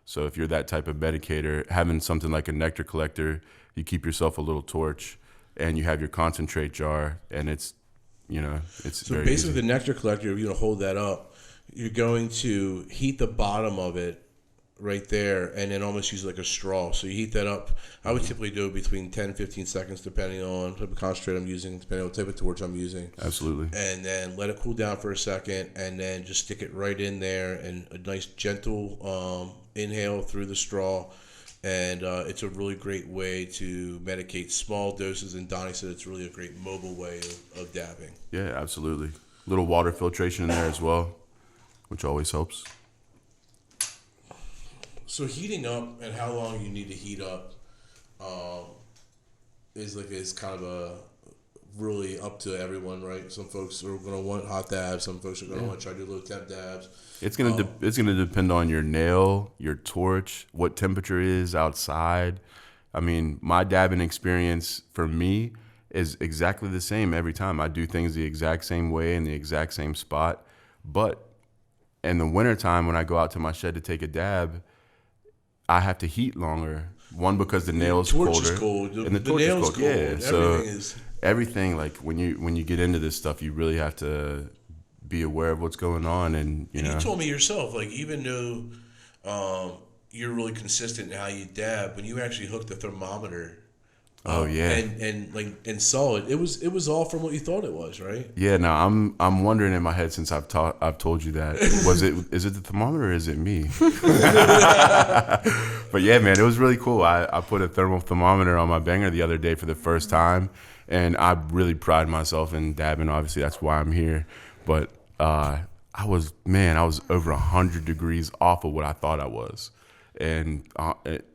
So if you're that type of medicator, having something like a nectar collector, you keep yourself a little torch and you have your concentrate jar, and it's so very basically easy. The nectar collector, you're going to hold that up. You're going to heat the bottom of it right there and then almost use like a straw. So you heat that up. I would typically do it between 10 and 15 seconds depending on the type of concentrate I'm using, depending on what type of torch I'm using. Absolutely. And then let it cool down for a second and then just stick it right in there and a nice gentle inhale through the straw. And it's a really great way to medicate small doses. And Donnie said it's really a great mobile way of dabbing. Yeah, absolutely. Little water filtration in there as well, which always helps. So heating up and how long you need to heat up is kind of a really up to everyone, right? Some folks are going to want hot dabs. Some folks are going to want to try to do low temp dabs. It's gonna depend on your nail, your torch, what temperature is outside. I mean, my dabbing experience for me is exactly the same every time. I do things the exact same way in the exact same spot. But in the wintertime, when I go out to my shed to take a dab, I have to heat longer. One, because the nail's colder. The torch is cold. And the torch is cold. Yeah. So is... everything, like when you get into this stuff, you really have to be aware of what's going on. And you told me yourself, like even though you're really consistent in how you dab, when you actually hook the thermometer and saw it was all from what you thought it was, right? Yeah. Now I'm wondering in my head, since I've told you that, is it the thermometer or is it me? But yeah, man, it was really cool. I put a thermal thermometer on my banger the other day for the first time, and I really pride myself in dabbing. Obviously, that's why I'm here. But I was over 100 degrees off of what I thought I was. And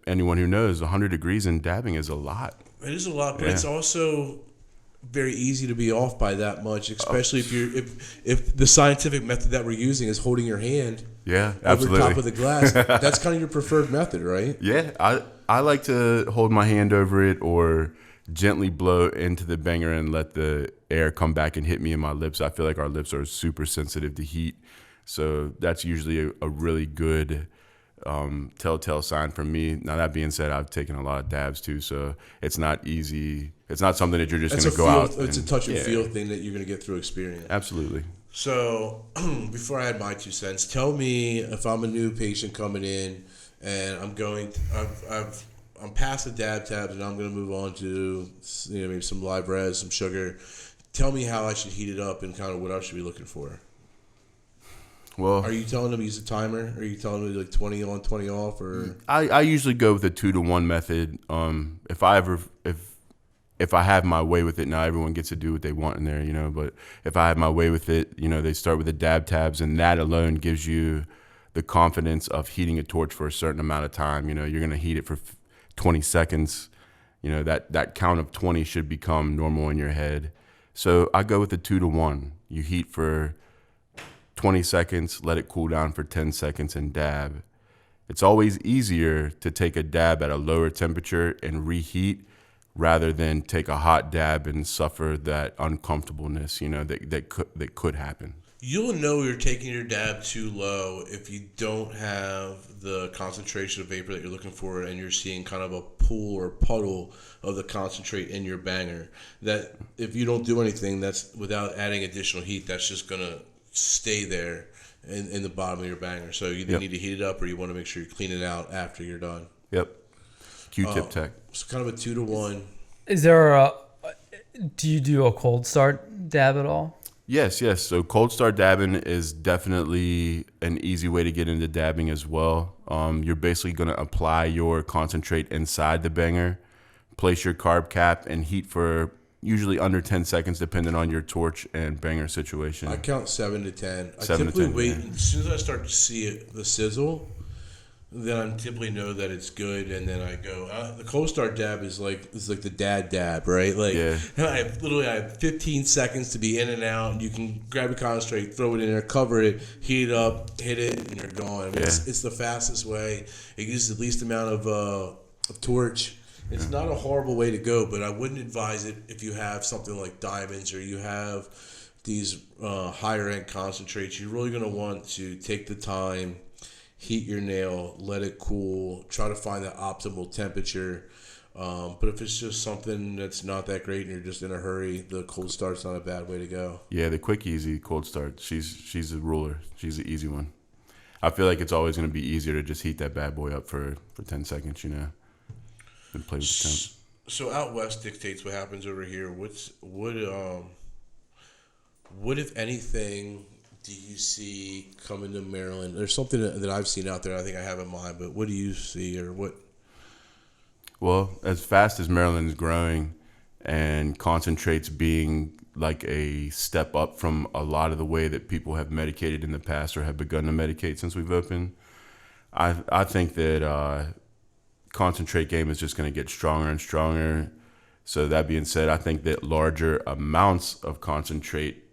anyone who knows, 100 degrees in dabbing is a lot. It is a lot, but it's also very easy to be off by that much, especially if the scientific method that we're using is holding your hand over top of the glass. That's kind of your preferred method, right? Yeah, I like to hold my hand over it or gently blow into the banger and let the air come back and hit me in my lips. I feel like our lips are super sensitive to heat, so that's usually a really good telltale sign for me. Now, that being said, I've taken a lot of dabs too, so it's not easy. It's not something that you're just going to go out. It's a touch and feel thing that you're going to get through experience. Absolutely. So before I add my 2 cents, tell me if I'm a new patient coming in and I'm past the dab tabs, and I'm going to move on to maybe some live res, some sugar. Tell me how I should heat it up and kind of what I should be looking for. Well, are you telling them to use a timer? Are you telling them like 20 on, 20 off? Or I usually go with a 2-to-1 method. If I have my way with it, now everyone gets to do what they want in there, But if I have my way with it, they start with the dab tabs, and that alone gives you the confidence of heating a torch for a certain amount of time. You're going to heat it for 20 seconds. That count of 20 should become normal in your head. So I go with the 2-to-1. You heat for 20 seconds, let it cool down for 10 seconds, and dab. It's always easier to take a dab at a lower temperature and reheat rather than take a hot dab and suffer that uncomfortableness, that could happen. You'll know you're taking your dab too low if you don't have the concentration of vapor that you're looking for, and you're seeing kind of a pool or puddle of the concentrate in your banger. That if you don't do anything, that's without adding additional heat, that's just gonna stay there in the bottom of your banger. So you either need to heat it up, or you want to make sure you clean it out after you're done. Yep. Q-tip tech. So kind of a 2-to-1. Is there do you do a cold start dab at all? Yes. So cold start dabbing is definitely an easy way to get into dabbing as well. You're basically going to apply your concentrate inside the banger, place your carb cap, and heat for usually under 10 seconds, depending on your torch and banger situation. I count 7 to 10. I 7 to typically 10, wait yeah. as soon as I start to see the sizzle. Then I typically know that it's good, and then I go. The cold start dab is like the dad dab, right? Like, Yeah. I have 15 seconds to be in and out. And you can grab a concentrate, throw it in there, cover it, heat it up, hit it, and you're gone. I mean, it's the fastest way. It uses the least amount of torch. It's not a horrible way to go, but I wouldn't advise it if you have something like diamonds or you have these higher end concentrates. You're really going to want to take the time. Heat your nail, let it cool, try to find the optimal temperature. But if it's just something that's not that great and you're just in a hurry, the cold start's not a bad way to go. Yeah, the quick, easy cold start. She's a ruler. She's the easy one. I feel like it's always going to be easier to just heat that bad boy up for 10 seconds, and play with the temp. So out west dictates what happens over here. What if anything do you see coming to Maryland? There's something that I've seen out there I think I have in mind, but what do you see, or what? Well, as fast as Maryland is growing and concentrates being like a step up from a lot of the way that people have medicated in the past or have begun to medicate since we've opened, I think that concentrate game is just going to get stronger and stronger. So that being said, I think that larger amounts of concentrate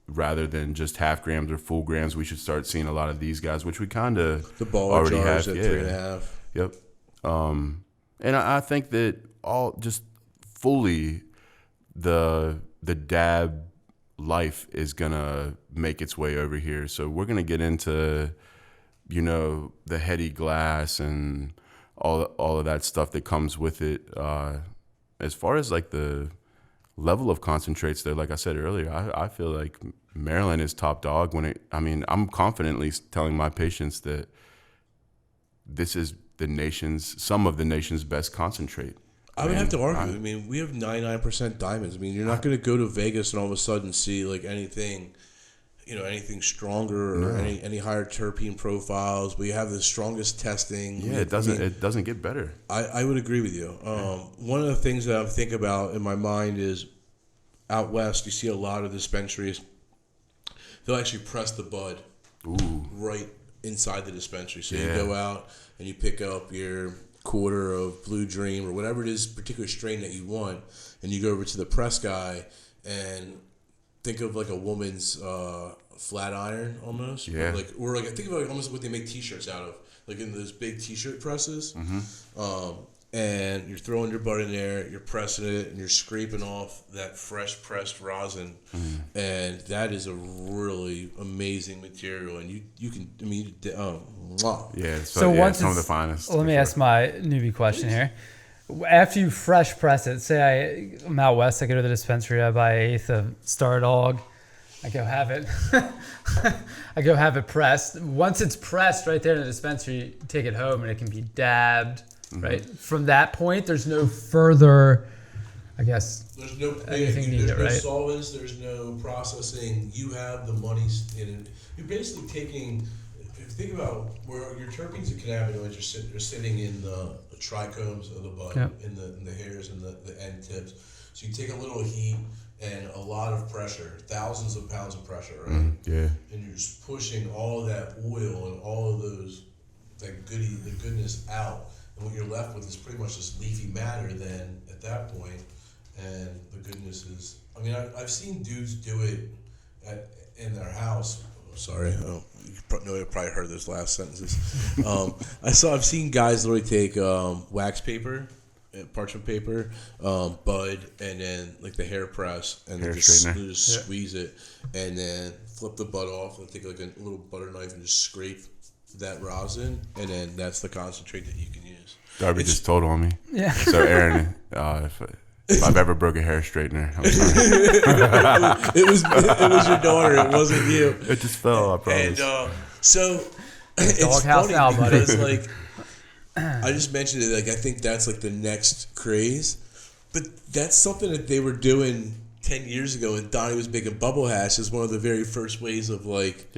rather than just half grams or full grams, we should start seeing a lot of these guys, which we kind of the ball already jars have. At 3.5. Yep. And I think that all just fully the dab life is gonna make its way over here. So we're gonna get into, the heady glass and all of that stuff that comes with it. As far as like the level of concentrates there, like I said earlier, I feel like Maryland is top dog I'm confidently telling my patients that this is some of the nation's best concentrate. I would have to argue. We have 99% diamonds. You're not going to go to Vegas and all of a sudden see like anything, anything stronger or any higher terpene profiles. We have the strongest testing. Yeah, it doesn't get better. I would agree with you. One of the things that I think about in my mind is out west, you see a lot of dispensaries. They'll actually press the bud right inside the dispensary. So you go out and you pick up your quarter of Blue Dream or whatever it is, particular strain that you want, and you go over to the press guy and think of like a woman's flat iron almost. Yeah. Or I think of almost what they make T-shirts out of, like in those big T-shirt presses. Mm-hmm. And you're throwing your bud in there, you're pressing it, and you're scraping off that fresh pressed rosin, and that is a really amazing material. And you can, Yeah, so once some of the finest. Let me ask my newbie question here. After you fresh press it, say I'm out west, I go to the dispensary, I buy an eighth of Star Dog, I go have it pressed. Once it's pressed right there in the dispensary, you take it home and it can be dabbed, right? From that point, there's no further, I guess, There's no anything needed, there's no right? solvents, there's no processing. You have the money in it. You're basically taking. If you think about where your terpenes and cannabinoids are sitting in the trichomes of the bud, Yep. in the hairs and the end tips. So you take a little heat and a lot of pressure, thousands of pounds of pressure, right? Yeah. And you're just pushing all of that oil and all of the goodness out. And what you're left with is pretty much just leafy matter then at that point. And the goodness is, I mean, I've seen dudes do it in their house. Sorry, you probably heard those last sentences. I've seen guys literally take wax paper, parchment paper, bud, and then like the hair press, and then just squeeze it, and then flip the bud off, and take like a little butter knife and just scrape that rosin, and then that's the concentrate that you can use. Darby just told on me. Yeah. So Aaron, if I've ever broke a hair straightener, I'm sorry. it was your daughter. It wasn't you. It just fell. I promise. And so it's Doghouse funny now, buddy. because like I just mentioned it. Like I think that's like the next craze, but that's something that they were doing 10 years ago. And Donnie was making bubble hash as one of the very first ways of like,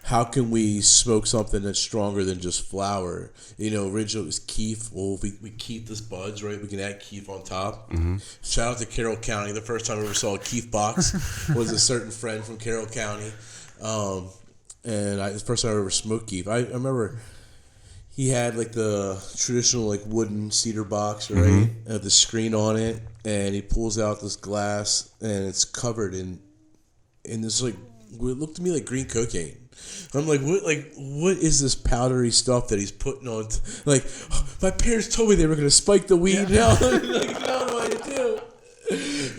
how can we smoke something that's stronger than just flower? You know, originally it was keef. Well, if we keef this buds, right? We can add keef on top. Mm-hmm. Shout out to Carroll County. The first time I ever saw a keef box was a certain friend from Carroll County. And the first time I ever smoked keef, I remember he had like the traditional like wooden cedar box, right? Mm-hmm. The screen on it, and he pulls out this glass, and it's covered in this like, it looked to me like green cocaine. I'm like, what is this powdery stuff that he's putting on? Like, my parents told me they were going to spike the weed. Now, like, now what do I do?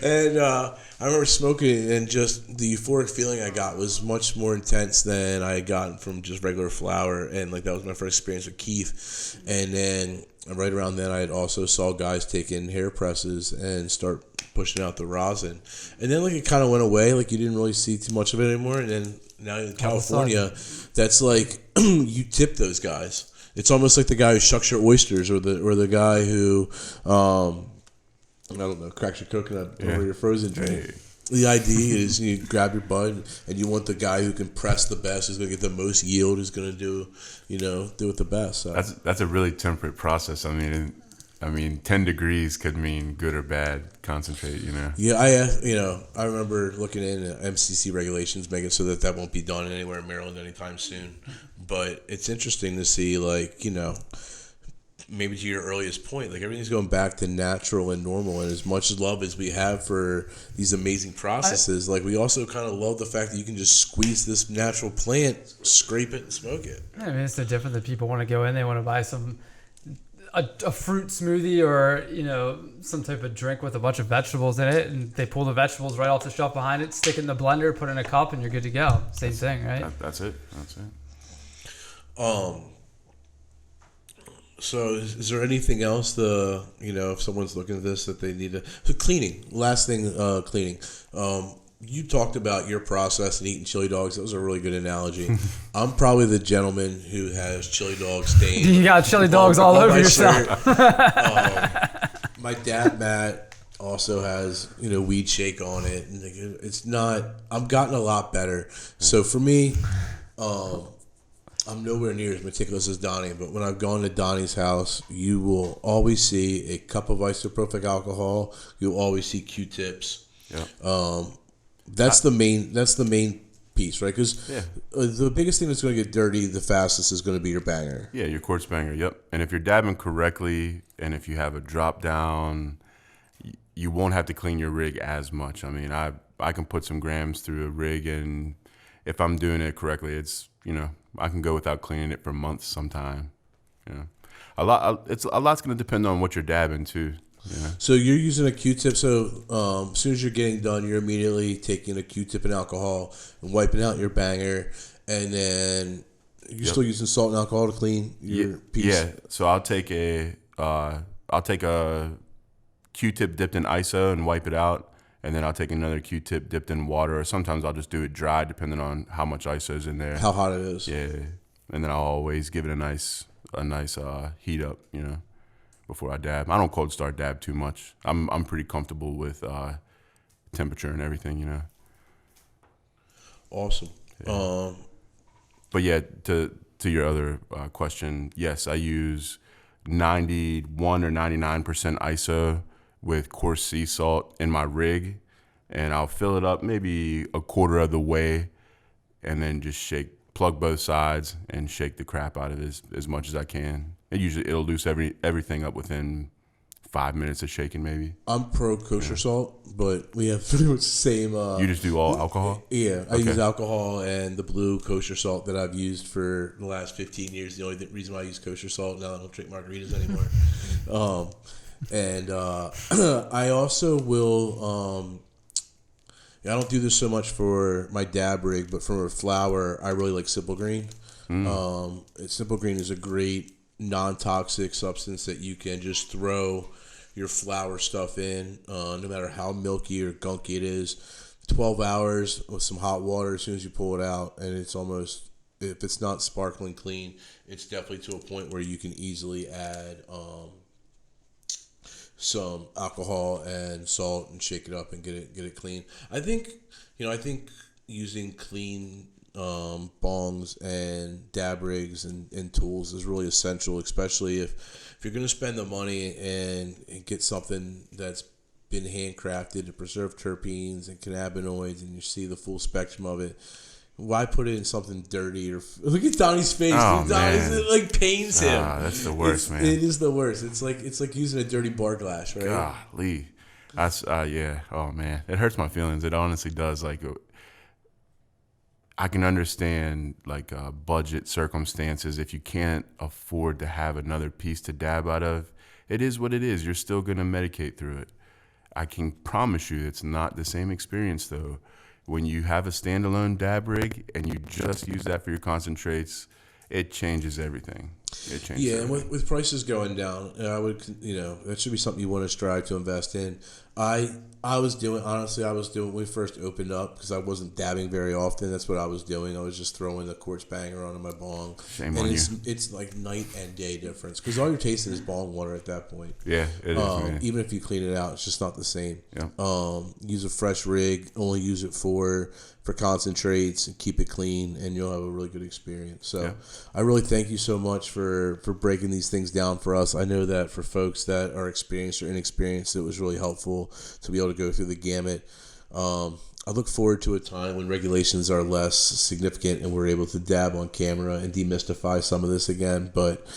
And I remember smoking it, and just the euphoric feeling I got was much more intense than I had gotten from just regular flower. And like that was my first experience with keef. And then right around then, I had also saw guys taking hair presses and start pushing out the rosin. And then like it kind of went away. Like you didn't really see too much of it anymore. And then now in California, that's like you tip those guys. It's almost like the guy who shucks your oysters, or the guy who I don't know, cracks your coconut over your frozen drink. Hey. The idea is you grab your bud, and you want the guy who can press the best, who's going to get the most yield, who's going to do it the best. So. That's a really temperate process. I mean, 10 degrees could mean good or bad concentrate, you know? Yeah, I remember looking into MCC regulations, making so that won't be done anywhere in Maryland anytime soon. But it's interesting to see, like, you know, maybe to your earliest point, like everything's going back to natural and normal. And as much love as we have for these amazing processes, like we also kind of love the fact that you can just squeeze this natural plant, scrape it, and smoke it. I mean, it's no different that people want to go in, they want to buy a fruit smoothie or, you know, some type of drink with a bunch of vegetables in it, and they pull the vegetables right off the shelf behind it, stick it in the blender, put it in a cup, and you're good to go. Same thing, right? That's it. So is there anything else, if someone's looking at this, that they need to... So cleaning. Last thing, cleaning. You talked about your process and eating chili dogs. That was a really good analogy. I'm probably the gentleman who has chili dog stains. You got chili dogs all over yourself. My dad, Matt, also has, weed shake on it. And it's not... I've gotten a lot better. So for me... I'm nowhere near as meticulous as Donnie, but when I've gone to Donnie's house, you will always see a cup of isopropyl alcohol. You'll always see Q-tips. Yeah. That's the main piece, right? Because the biggest thing that's going to get dirty the fastest is going to be your banger. Yeah, your quartz banger. Yep. And if you're dabbing correctly, and if you have a drop down, you won't have to clean your rig as much. I mean, I can put some grams through a rig, and if I'm doing it correctly, it's I can go without cleaning it for months sometime. A lot's going to depend on what you're dabbing too. Yeah. So you're using a Q-tip. So as soon as you're getting done, you're immediately taking a Q-tip and alcohol and wiping out your banger, and then you're still using salt and alcohol to clean your piece. Yeah. So I'll take a Q-tip dipped in ISO and wipe it out. And then I'll take another Q-tip dipped in water, or sometimes I'll just do it dry, depending on how much ISO's in there. How hot it is. Yeah, and then I'll always give it a nice heat up. before I dab. I don't cold start dab too much. I'm pretty comfortable with temperature and everything, you know. Awesome. Yeah. But yeah, to your other question, yes, I use 91 or 99% ISO with coarse sea salt in my rig, and I'll fill it up maybe a quarter of the way, and then just plug both sides and shake the crap out of it as much as I can. It'll loose everything up within 5 minutes of shaking, maybe. I'm pro kosher salt, but we have pretty much the same. You just do all alcohol? Yeah, I use alcohol and the blue kosher salt that I've used for the last 15 years. The only reason why I use kosher salt, now I don't drink margaritas anymore. I also will. I don't do this so much for my dab rig, but for a flower, I really like Simple Green. Simple Green is a great non-toxic substance that you can just throw your flower stuff in, no matter how milky or gunky it is. 12 hours with some hot water as soon as you pull it out, and it's almost, if it's not sparkling clean, it's definitely to a point where you can easily add some alcohol and salt and shake it up and get it clean. I think using clean bongs and dab rigs and tools is really essential, especially if you're going to spend the money and get something that's been handcrafted to preserve terpenes and cannabinoids, and you see the full spectrum of it. Why put it in something dirty? Or look at Donnie's face. Oh, Donnie's, it like pains him. That's the worst, man. It is the worst. It's like using a dirty bar glass, right? Golly. That's yeah. Oh man, it hurts my feelings. It honestly does. Like, I can understand like budget circumstances. If you can't afford to have another piece to dab out of, it is what it is. You're still gonna medicate through it. I can promise you, it's not the same experience though. When you have a standalone dab rig and you just use that for your concentrates, it changes everything. It changes. Yeah, everything. and with prices going down, I would, that should be something you want to strive to invest in. I was doing when we first opened up, because I wasn't dabbing very often. That's what I was doing. I was just throwing the quartz banger onto my bong. Shame on you. It's like night and day difference, because all you're tasting is bong water at that point. Yeah, it is, man. Even if you clean it out, it's just not the same. Yeah. Use a fresh rig. Only use it for concentrates, and keep it clean, and you'll have a really good experience. So Yeah. I really thank you so much for breaking these things down for us. I know that for folks that are experienced or inexperienced, it was really helpful to be able to go through the gamut. I look forward to a time when regulations are less significant and we're able to dab on camera and demystify some of this again. But